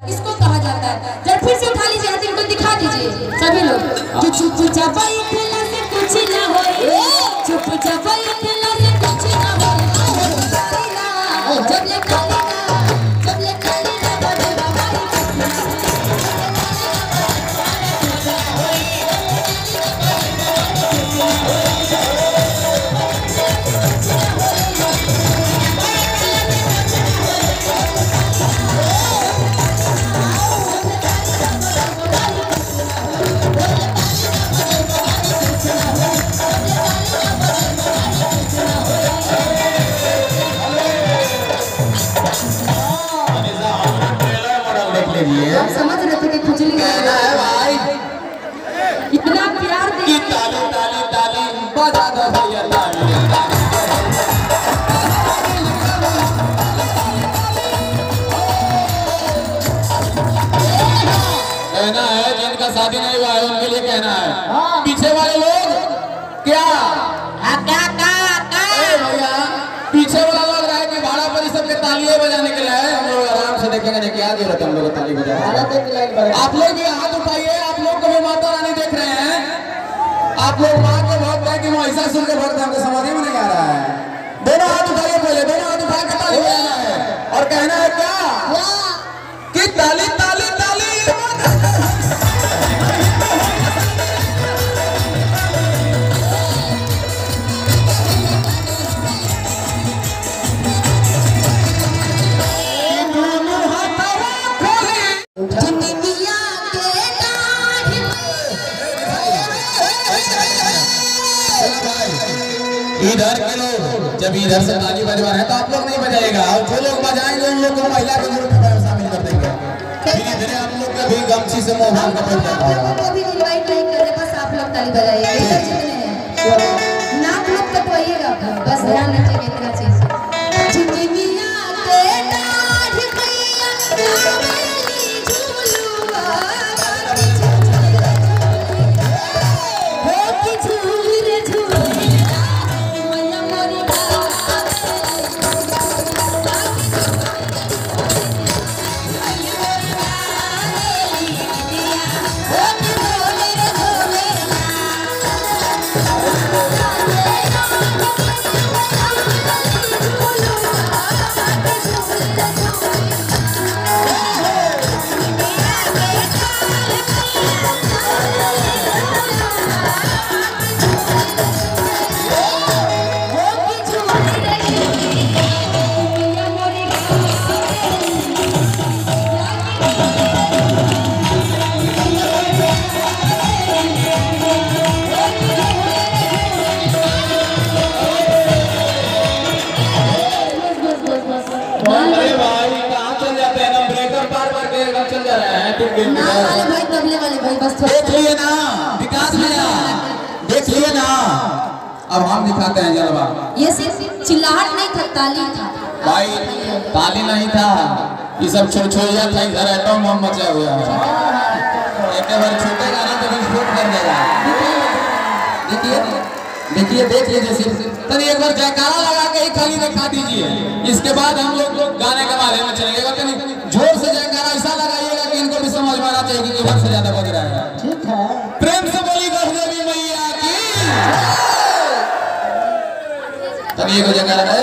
इसको कहा जाता है। जब फिर से उठा लीजिए हाथ, इनको दिखा दीजिए सभी लोग कि चुप चाप बैठला से कुछ ना होए, चुप चाप बैठला से कुछ ना होए, जब ले काली ना बड़े बाबा आप समझ रहे थे कि खुजली कहना है भाई, इतना प्यार कि ताली ताली ताली बजा दो भैया ताली। कहना है जिनका शादी नहीं हुआ है उनके लिए कहना है। पीछे वाले लोग क्या भैया, पीछे वाला लोग रहा है कि भाड़ा पर सब के तालियां बजाने के लिए हम लोग आराम से देखेंगे। क्या जरूरत है हम लोग ताली बजाने। आप लोग भी हाथ उठाइए। आप लोग को भी माता रानी देख रहे हैं। आप लोग माँ के भक्त है कि महिषासुर के भक्त हमको समझ में नहीं आ रहा है। दोनों हाथ उठाइए, पहले दोनों हाथ उठा के ताली बजाना है और कहना है क्या कि ताली ताली ताली। इधर के लोग जब इधर से ताली बजवा रहे हैं तो आप लोग नहीं बजाएगा, और जो लोग बजाएंगे उन लोग को महिला के ग्रुप में शामिल कर देंगे। धीरे धीरे आप लोग का भी गमछी से मुंह भाग कर जाता है। को भी इनवाइट नहीं कर रहे, बस आप लोग ताली बजाइए। इधर जितने हैं नाक लोग कटवाइएगा, बस ध्यान रखिएगा इतना चीज। भाई तबले वाले भाई बस देख लिए ना विकास भैया, देख लिए ना। अब हम दिखाते हैं जलवा। ये सिर्फ चिल्लाहट नहीं था, ताली था भाई, ताली नहीं था। ये सब छोड़िया था, इधर एटम बम मचा हुआ है। एक बार छूटेगा ना तो विस्फोट कर देगा। देखिए देख लीजिए सिर्फ तभी एक बार जयकारा लगा के ही खाली दिखा दीजिए। इसके बाद हम लोग गाने के बारे में चलेंगे। कहीं जोर से जयकारा ऐसा लगाइएगा कि इनको भी समझ में आना चाहिए कि वर्ष से ज्यादा बज रहा है। ठीक है, प्रेम से बोली गढ़देवी मैया की। तभी एक जयकारा है,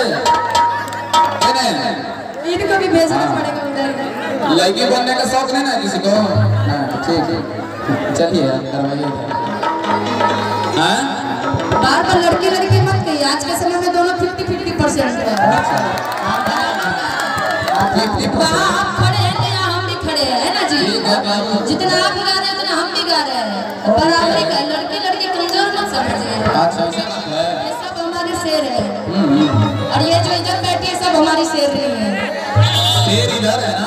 इनको भी भेजना पड़ेगा उधर। लड़की बनने का शौक नहीं ना किसी को? ठीक है, चलिए करवाइए। बार बार लड़के लड़के मत कहिए, आज के समय में दोनों 50-50% है। आप खड़े हैं तो यहाँ हम भी खड़े हैं ना जी। जितना आप गा रहे हैं उतना हम भी गा रहे हैं। बराबरी का लड़के लड़के कमजोर मत समझिए। ये सब हमारे शेर है, और ये जो इधर बैठी है सब हमारी शेरनी है। शेर इधर है ना,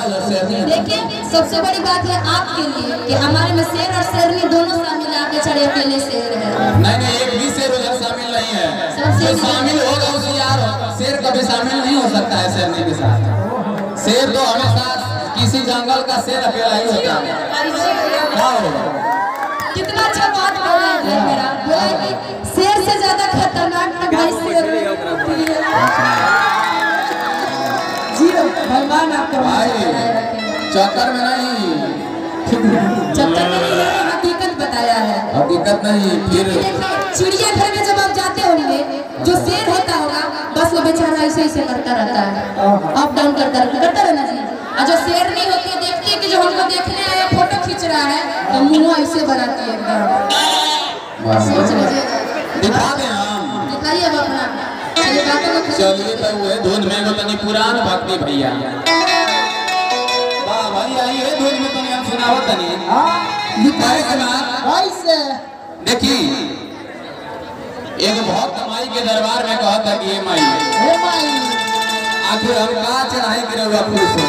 देखिए सबसे बड़ी बात है आपके लिए कि हमारे में शेर और शेरनी दोनों शामिल आके चढ़े अकेले शेर है। नहीं, एक भी शेर उधर शामिल नहीं है। जो शामिल होगा उसे यार शेर कभी शामिल नहीं हो सकता है शेरनी के साथ। शेर तो हमेशा किसी जंगल का शेर अकेला ही होता है। कितना अच्छा बात कर रहे हैं मेरा, बोला कि शेर से ज्यादा खतरनाक तो भाई शेर होती है। जी भगवान आपको भाई चक्कर में नहीं, चक्कर में नहीं, हकीकत बताया है। हकीकत नहीं। फिर चिड़ियाघर में जब आप जाते होंगे, जो शेर होता होगा बस वो बेचारा ऐसे ऐसे करता रहता है, अप डाउन करता रहना जी। और जो शेर नहीं होती है, देखती है कि जो हमको देखने आया फोटो खींच रहा है, तो मुंह ऐसे बनाती है एकदम। सोच लीजिए, दिखा दे हम, दिखाइए अब अपना। चलिए तो वो धुन में वो तनी पुरान भक्ति भैया। वाह भाई आई है धुन में तनी हम सुनावत तनी। कैसे देखी एक भक्त माई के दरबार में कहा था कि ये माई आखिर हम का चढ़ाई गिरे हुआ पुरुष हो।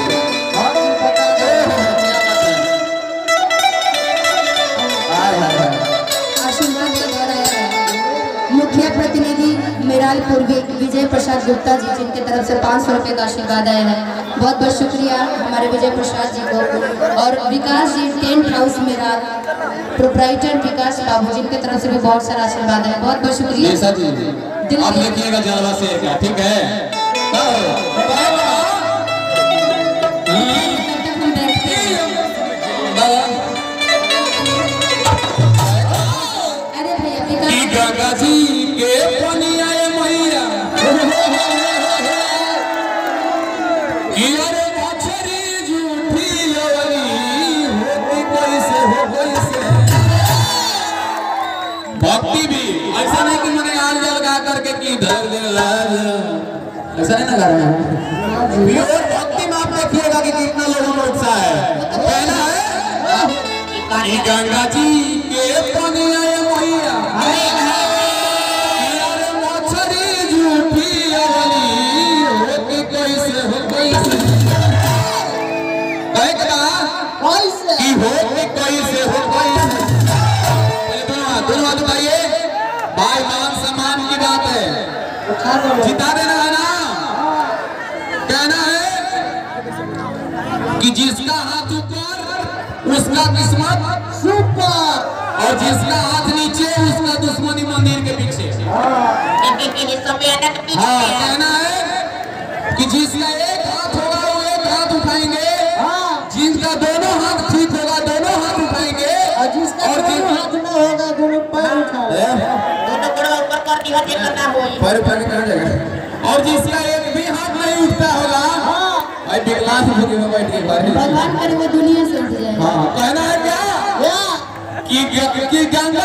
आशीर्वाद के द्वारा मुखिया प्रतिनिधि मेरालपुर विजय प्रसाद गुप्ता जी, जिनके तरफ से 500 रुपये का आशीर्वाद आया है। बहुत बहुत शुक्रिया हमारे विजय प्रसाद जी को। और विकास जी टेंट हाउस मेराल प्रोप्राइटर विकास बाबू, जिनके तरफ से भी बहुत सारा आशीर्वाद है। बहुत बहुत शुक्रिया। आप देखिएगा जलवा से क्या, ठीक है? अरे भैया गंगा जी के पनिया मैया भक्ति भी ऐसा नहीं कि मैंने आल जल गा करके की धर दे ऐसा नहीं ना कर रहे हैं। प्योर भक्ति में आप देखिएगा कि कितना लोगों में उत्साह है। पहला है गंगा जी के पनिया मैया मछरी झूठी होती कैसे हो कैसे कैसे हो कैसे दोनों हाथ उठाइए भाई। मान सम्मान की बात है, जिता देना है ना। कहना है कि जिसका हाथ ऊपर उसका किस्मत सुपर, और जिसका हाथ नीचे उसका दुश्मनी मंदिर के पीछे। हाँ, कहना है कि जिसका एक हाथ होगा वो एक हाथ उठाएंगे, जिसका दोनों हाथ ठीक होगा दोनों हाथ उठाएंगे, और जिसका हाथ न होगा दोनों पैर उठाएंगे, दोनों ऊपर कर दिया करना हो पैर ऊपर कहां जाएगा। और जिसका एक भी हाथ नहीं उठता होगा भाई विकलांग होके में बैठ के भगवान करे वो दुनिया से उठ जाए। हाँ, कहना है क्या कि गंगा